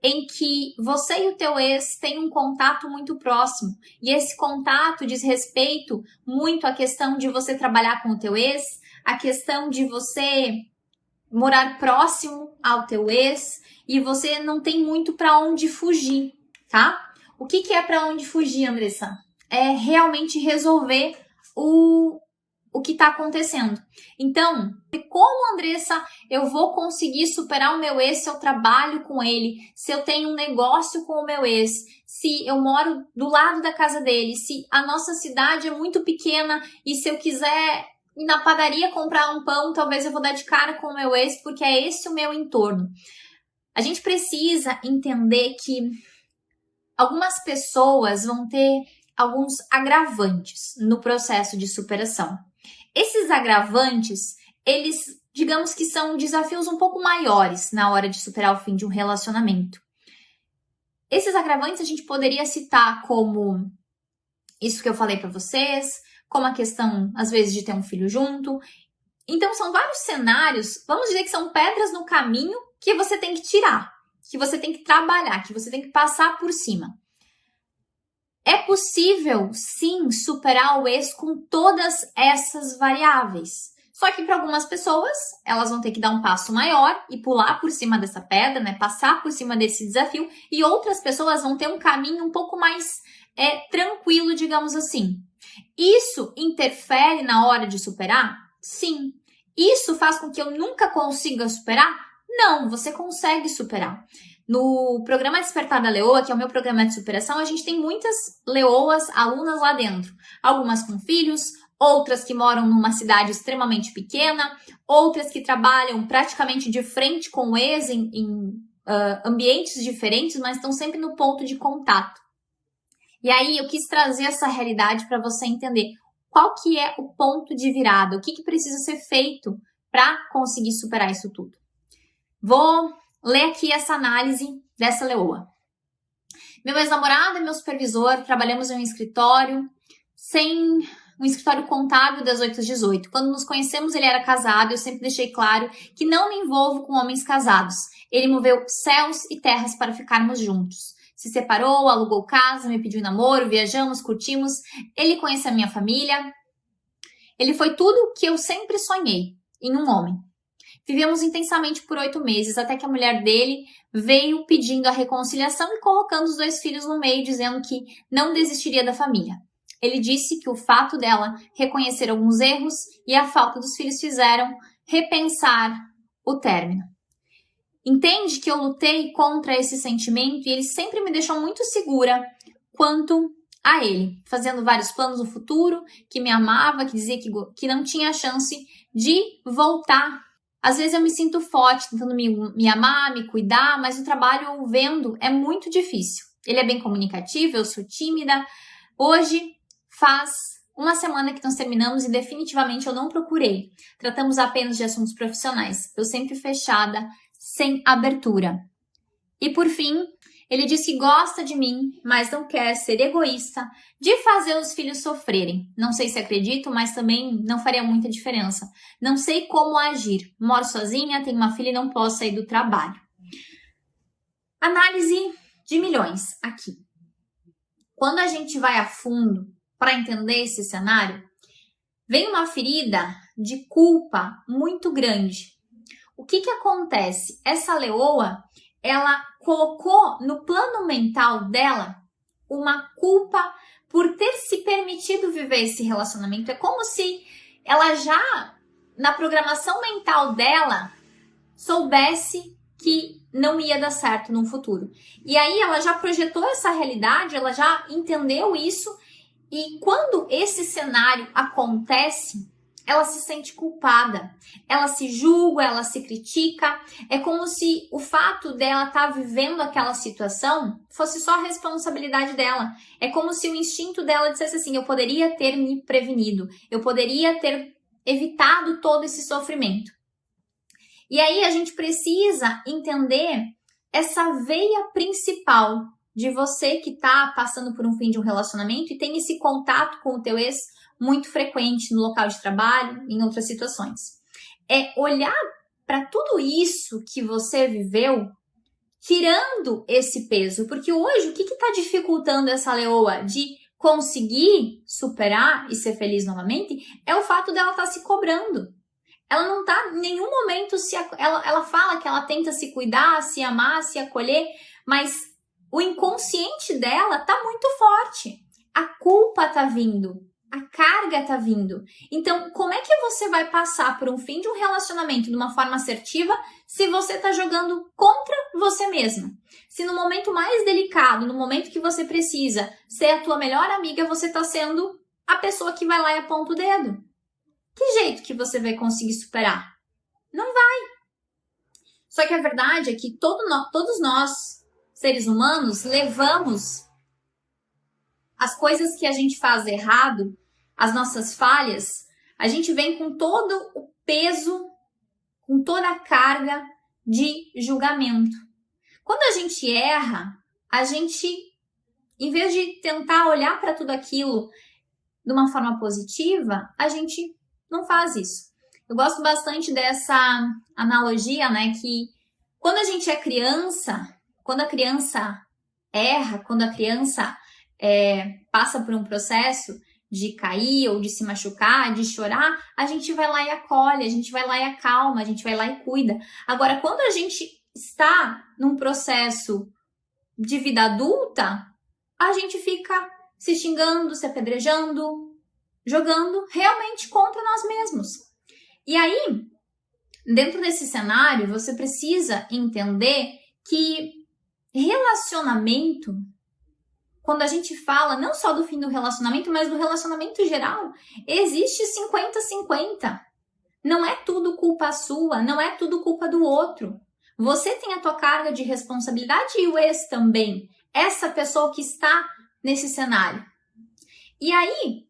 em que você e o teu ex têm um contato muito próximo. E esse contato diz respeito muito à questão de você trabalhar com o teu ex, a questão de você morar próximo ao teu ex e você não tem muito para onde fugir, tá? O que é para onde fugir, Andressa? É realmente resolver o que está acontecendo. Então, como, Andressa, eu vou conseguir superar o meu ex se eu trabalho com ele, se eu tenho um negócio com o meu ex, se eu moro do lado da casa dele, se a nossa cidade é muito pequena e se eu quiser ir na padaria comprar um pão, talvez eu vou dar de cara com o meu ex, porque é esse o meu entorno. A gente precisa entender que algumas pessoas vão ter alguns agravantes no processo de superação. Esses agravantes, eles, digamos que são desafios um pouco maiores na hora de superar o fim de um relacionamento. Esses agravantes a gente poderia citar como isso que eu falei para vocês, como a questão, às vezes, de ter um filho junto. Então, são vários cenários, vamos dizer que são pedras no caminho que você tem que tirar, que você tem que trabalhar, que você tem que passar por cima. É possível, sim, superar o ex com todas essas variáveis. Só que para algumas pessoas, elas vão ter que dar um passo maior e pular por cima dessa pedra, né? Passar por cima desse desafio. E outras pessoas vão ter um caminho um pouco mais tranquilo, digamos assim. Isso interfere na hora de superar? Sim. Isso faz com que eu nunca consiga superar? Não, você consegue superar. No programa Despertar da Leoa, que é o meu programa de superação, a gente tem muitas leoas, alunas lá dentro. Algumas com filhos, outras que moram numa cidade extremamente pequena, outras que trabalham praticamente de frente com o ex em ambientes diferentes, mas estão sempre no ponto de contato. E aí eu quis trazer essa realidade para você entender qual que é o ponto de virada, o que precisa ser feito para conseguir superar isso tudo. Vou ler aqui essa análise dessa leoa. Meu ex-namorado é meu supervisor, trabalhamos em um escritório contábil das 8 às 18. Quando nos conhecemos, ele era casado e eu sempre deixei claro que não me envolvo com homens casados. Ele moveu céus e terras para ficarmos juntos. Se separou, alugou casa, me pediu namoro, viajamos, curtimos. Ele conhece a minha família. Ele foi tudo o que eu sempre sonhei em um homem. Vivemos intensamente por 8 meses, até que a mulher dele veio pedindo a reconciliação e colocando os 2 filhos no meio, dizendo que não desistiria da família. Ele disse que o fato dela reconhecer alguns erros e a falta dos filhos fizeram repensar o término. Entende que eu lutei contra esse sentimento e ele sempre me deixou muito segura quanto a ele, fazendo vários planos no futuro, que me amava, que dizia que não tinha chance de voltar. Às vezes eu me sinto forte, tentando me amar, me cuidar, mas o trabalho eu vendo é muito difícil. Ele é bem comunicativo, eu sou tímida. Hoje faz uma semana que nós terminamos e definitivamente eu não procurei. Tratamos apenas de assuntos profissionais. Eu sempre fechada, sem abertura. E por fim, ele diz que gosta de mim, mas não quer ser egoísta de fazer os filhos sofrerem. Não sei se acredito, mas também não faria muita diferença. Não sei como agir. Moro sozinha, tenho uma filha e não posso sair do trabalho. Análise de milhões aqui. Quando a gente vai a fundo para entender esse cenário, vem uma ferida de culpa muito grande. O que acontece? Essa leoa, ela colocou no plano mental dela uma culpa por ter se permitido viver esse relacionamento. É como se ela já, na programação mental dela, soubesse que não ia dar certo no futuro. E aí ela já projetou essa realidade, ela já entendeu isso, e quando esse cenário acontece, ela se sente culpada, ela se julga, ela se critica. É como se o fato dela estar vivendo aquela situação fosse só a responsabilidade dela. É como se o instinto dela dissesse assim: eu poderia ter me prevenido, eu poderia ter evitado todo esse sofrimento. E aí a gente precisa entender essa veia principal de você que está passando por um fim de um relacionamento e tem esse contato com o teu ex muito frequente no local de trabalho, em outras situações. É olhar para tudo isso que você viveu tirando esse peso. Porque hoje, o que está dificultando essa leoa de conseguir superar e ser feliz novamente é o fato dela estar se cobrando. Ela não está em nenhum momento, ela fala que ela tenta se cuidar, se amar, se acolher, mas o inconsciente dela está muito forte. A culpa está vindo, a carga está vindo. Então, como é que você vai passar por um fim de um relacionamento de uma forma assertiva se você está jogando contra você mesma? Se no momento mais delicado, no momento que você precisa ser a tua melhor amiga, você está sendo a pessoa que vai lá e aponta o dedo. Que jeito que você vai conseguir superar? Não vai. Só que a verdade é que todos nós, seres humanos, levamos as coisas que a gente faz errado, as nossas falhas, a gente vem com todo o peso, com toda a carga de julgamento. Quando a gente erra, a gente, em vez de tentar olhar para tudo aquilo de uma forma positiva, a gente não faz isso. Eu gosto bastante dessa analogia, né, que quando a gente é criança, quando a criança erra, quando a criança passa por um processo de cair ou de se machucar, de chorar, a gente vai lá e acolhe, a gente vai lá e acalma, a gente vai lá e cuida. Agora, quando a gente está num processo de vida adulta, a gente fica se xingando, se apedrejando, jogando realmente contra nós mesmos. E aí, dentro desse cenário, você precisa entender que relacionamento, quando a gente fala não só do fim do relacionamento, mas do relacionamento geral, existe 50-50. Não é tudo culpa sua, não é tudo culpa do outro. Você tem a tua carga de responsabilidade e o ex também. Essa pessoa que está nesse cenário. E aí,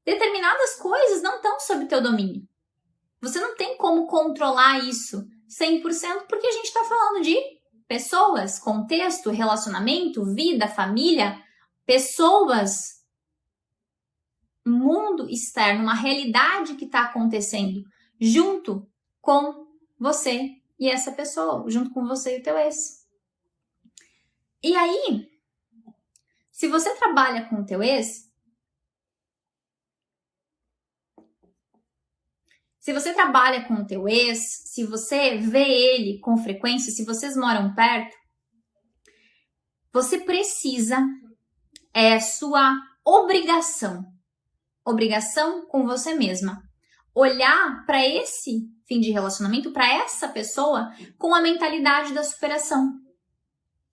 determinadas coisas não estão sob teu domínio. Você não tem como controlar isso 100% porque a gente está falando de pessoas, contexto, relacionamento, vida, família, pessoas, mundo externo, uma realidade que está acontecendo junto com você e essa pessoa, junto com você e o teu ex. E aí, se você trabalha com o teu ex, se você trabalha com o teu ex, se você vê ele com frequência, se vocês moram perto, você precisa, é sua obrigação com você mesma, olhar para esse fim de relacionamento, para essa pessoa, com a mentalidade da superação.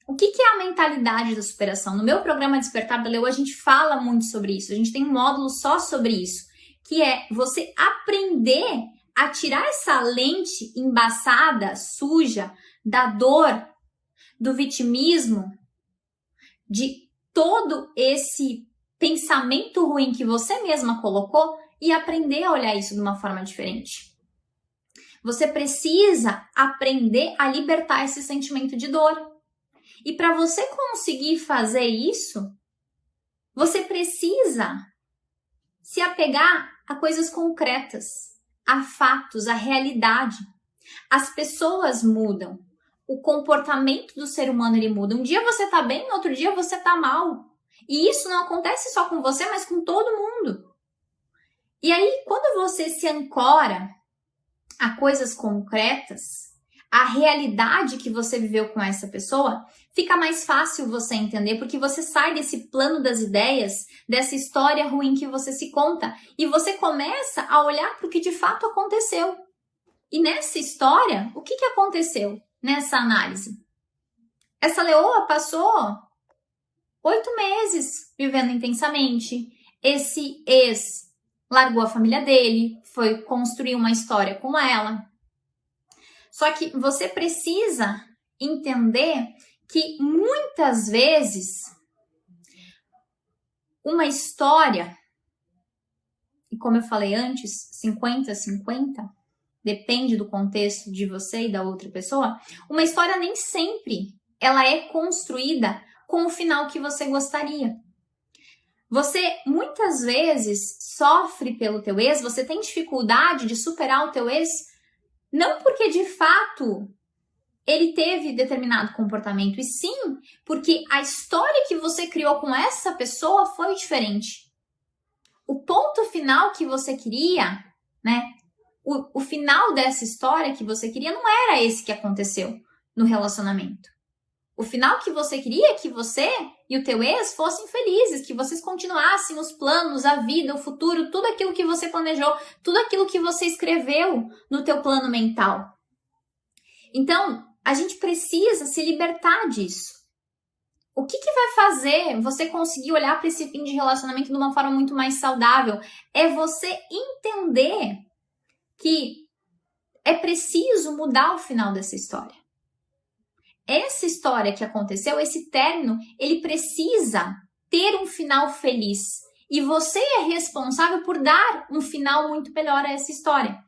O que é a mentalidade da superação? No meu programa Despertar da Leoa, a gente fala muito sobre isso, a gente tem um módulo só sobre isso, que é você aprender a tirar essa lente embaçada, suja, da dor, do vitimismo, de todo esse pensamento ruim que você mesma colocou e aprender a olhar isso de uma forma diferente. Você precisa aprender a libertar esse sentimento de dor. E para você conseguir fazer isso, você precisa se apegar a coisas concretas, a fatos, a realidade. As pessoas mudam. O comportamento do ser humano ele muda. Um dia você tá bem, no outro dia você tá mal. E isso não acontece só com você, mas com todo mundo. E aí, quando você se ancora a coisas concretas, a realidade que você viveu com essa pessoa, fica mais fácil você entender, porque você sai desse plano das ideias, dessa história ruim que você se conta, e você começa a olhar para o que de fato aconteceu. E nessa história, o que aconteceu nessa análise? Essa leoa passou 8 meses vivendo intensamente. Esse ex largou a família dele, foi construir uma história com ela. Só que você precisa entender que muitas vezes uma história, e como eu falei antes, 50-50, depende do contexto de você e da outra pessoa, uma história nem sempre ela é construída com o final que você gostaria. Você muitas vezes sofre pelo teu ex, você tem dificuldade de superar o teu ex, não porque de fato ele teve determinado comportamento, e sim porque a história que você criou com essa pessoa foi diferente. O ponto final que você queria, né? O final dessa história que você queria não era esse que aconteceu no relacionamento. O final que você queria é que você e o teu ex fossem felizes, que vocês continuassem os planos, a vida, o futuro, tudo aquilo que você planejou, tudo aquilo que você escreveu no teu plano mental. Então, a gente precisa se libertar disso. O que vai fazer você conseguir olhar para esse fim de relacionamento de uma forma muito mais saudável? É você entender que é preciso mudar o final dessa história. Essa história que aconteceu, esse término, ele precisa ter um final feliz. E você é responsável por dar um final muito melhor a essa história.